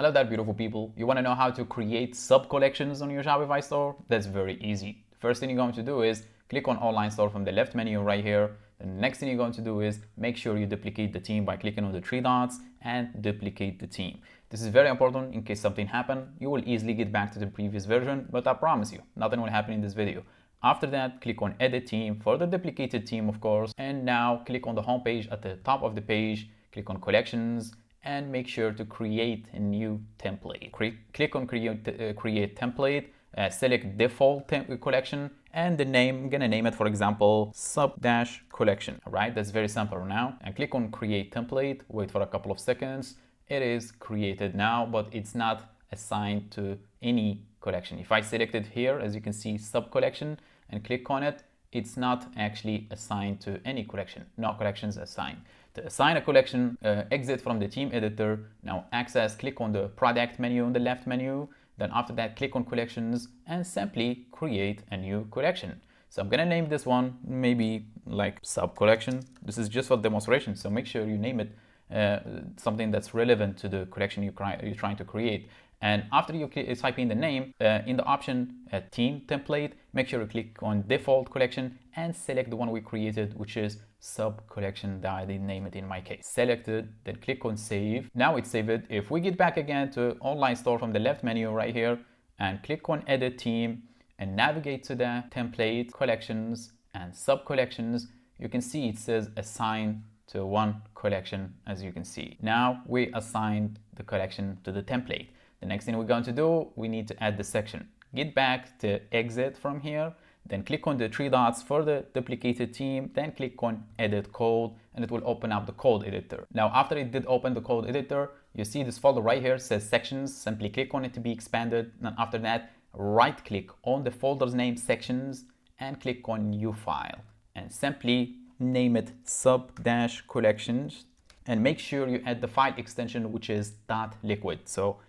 Hello there, beautiful people. You want to know how to create sub-collections on your Shopify store? That's very easy. First thing you're going to do is click on online store from the left menu right here. The next thing you're going to do is make sure you duplicate the theme by clicking on the three dots and duplicate the theme. This is very important in case something happens. You will easily get back to the previous version, but I promise you, nothing will happen in this video. After that, click on edit theme for the duplicated theme, of course. And now click on the home page at the top of the page, click on collections, and make sure to create a new template. Click on create template, select default collection, and the name, I'm gonna name it, for example, sub-collection. All right, that's very simple now. And click on create template, wait for a couple of seconds. It is created now, but it's not assigned to any collection. If I select it here, as you can see, sub-collection, and click on it, it's not actually assigned to any collection. No collections assigned. To assign a collection, exit from the theme editor. Now access, click on the product menu on the left menu. Then after that, click on collections and simply create a new collection. So I'm gonna name this one maybe like sub collection. This is just for demonstration, so make sure you name it something that's relevant to the collection you're trying to create. And after you type in the name, in the option theme template, make sure you click on default collection and select the one we created, which is sub collection that I didn't name it in my case. Select it, then click on save. Now it's saved. If we get back again to online store from the left menu right here and click on edit theme and navigate to the template, collections and sub collections, you can see it says assign to one collection, as you can see. Now we assigned the collection to the template. The next thing we're going to do, we need to add the section. Get back to exit from here, then click on the three dots for the duplicated theme, then click on edit code, and it will open up the code editor. Now, after it did open the code editor, you see this folder right here says sections. Simply click on it to be expanded. And after that, right click on the folder's name sections and click on new file and simply name it sub-collections and make sure you add the file extension, which is .liquid. So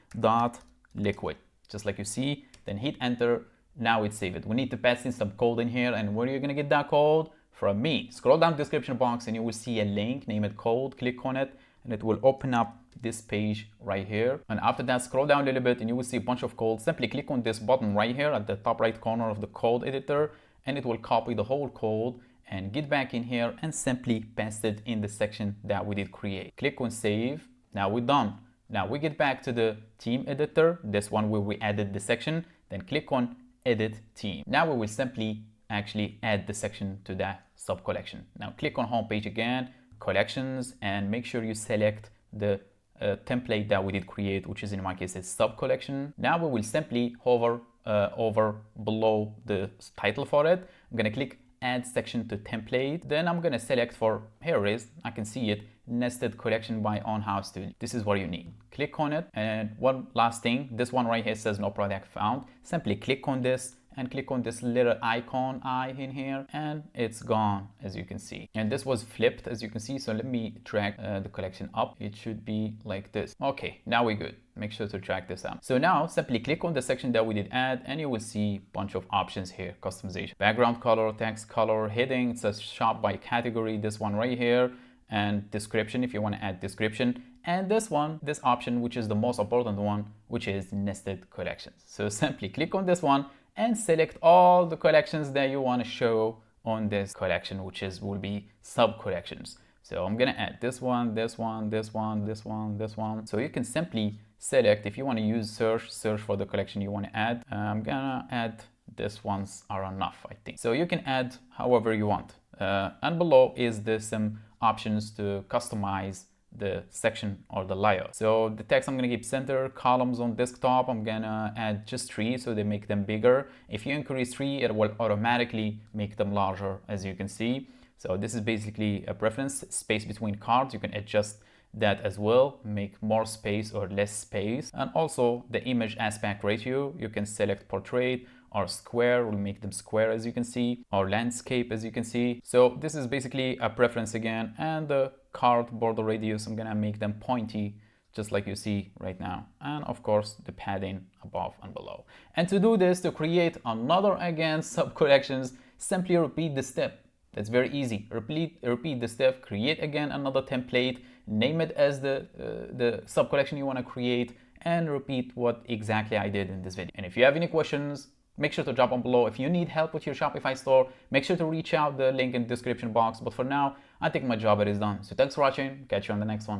.liquid, just like you see, then hit enter. Now it's saved. We need to pass in some code in here, and where are you gonna get that code? From me. Scroll down the description box and you will see a link, name it code, click on it, and it will open up this page right here. And after that, scroll down a little bit and you will see a bunch of code. Simply click on this button right here at the top right corner of the code editor, and it will copy the whole code and get back in here and simply paste it in the section that we did create. Click on save. Now we're done. Now we get back to the theme editor, this one where we added the section, then click on edit theme. Now we will simply actually add the section to that sub collection. Now click on home page again, collections, and make sure you select the template that we did create, which is in my case is sub collection. Now we will simply hover over below the title for it. I'm gonna click add section to template. Then I'm gonna select for, here it is, I can see it, nested collection by on house studio. This is what you need. Click on it, and one last thing, this one right here says no product found. Simply click on this and click on this little icon eye in here, and it's gone, as you can see. And this was flipped, as you can see. So let me drag the collection up. It should be like this. Okay, now we're good. Make sure to drag this out. So now simply click on the section that we did add, and you will see a bunch of options here. Customization, background color, text color, heading. It says shop by category, this one right here, and description if you want to add description. And this one, this option, which is the most important one, which is nested collections. So simply click on this one and select all the collections that you want to show on this collection, which will be sub collections. So I'm gonna add this one, this one, this one, this one, this one. So you can simply select, if you want to use search for the collection you want to add. I'm gonna add this ones are enough, I think. So you can add however you want. And below is some options to customize the section or the layout. So the text I'm gonna keep center, columns on desktop, I'm gonna add just 3 so they make them bigger. If you increase 3, it will automatically make them larger, as you can see. So this is basically a preference. Space between cards, you can adjust that as well, make more space or less space. And also the image aspect ratio, you can select portrait or square, will make them square, as you can see, or landscape, as you can see. So this is basically a preference again. And the card border radius, I'm gonna make them pointy, just like you see right now. And of course the padding above and below. And to do this, to create another again sub collections, simply repeat the step. That's very easy. Repeat the step, create again another template, name it as the sub collection you want to create, and repeat what exactly I did in this video. And if you have any questions, make sure to drop them below. If you need help with your Shopify store, make sure to reach out, the link in the description box. But for now, I think my job is done. So thanks for watching. Catch you on the next one.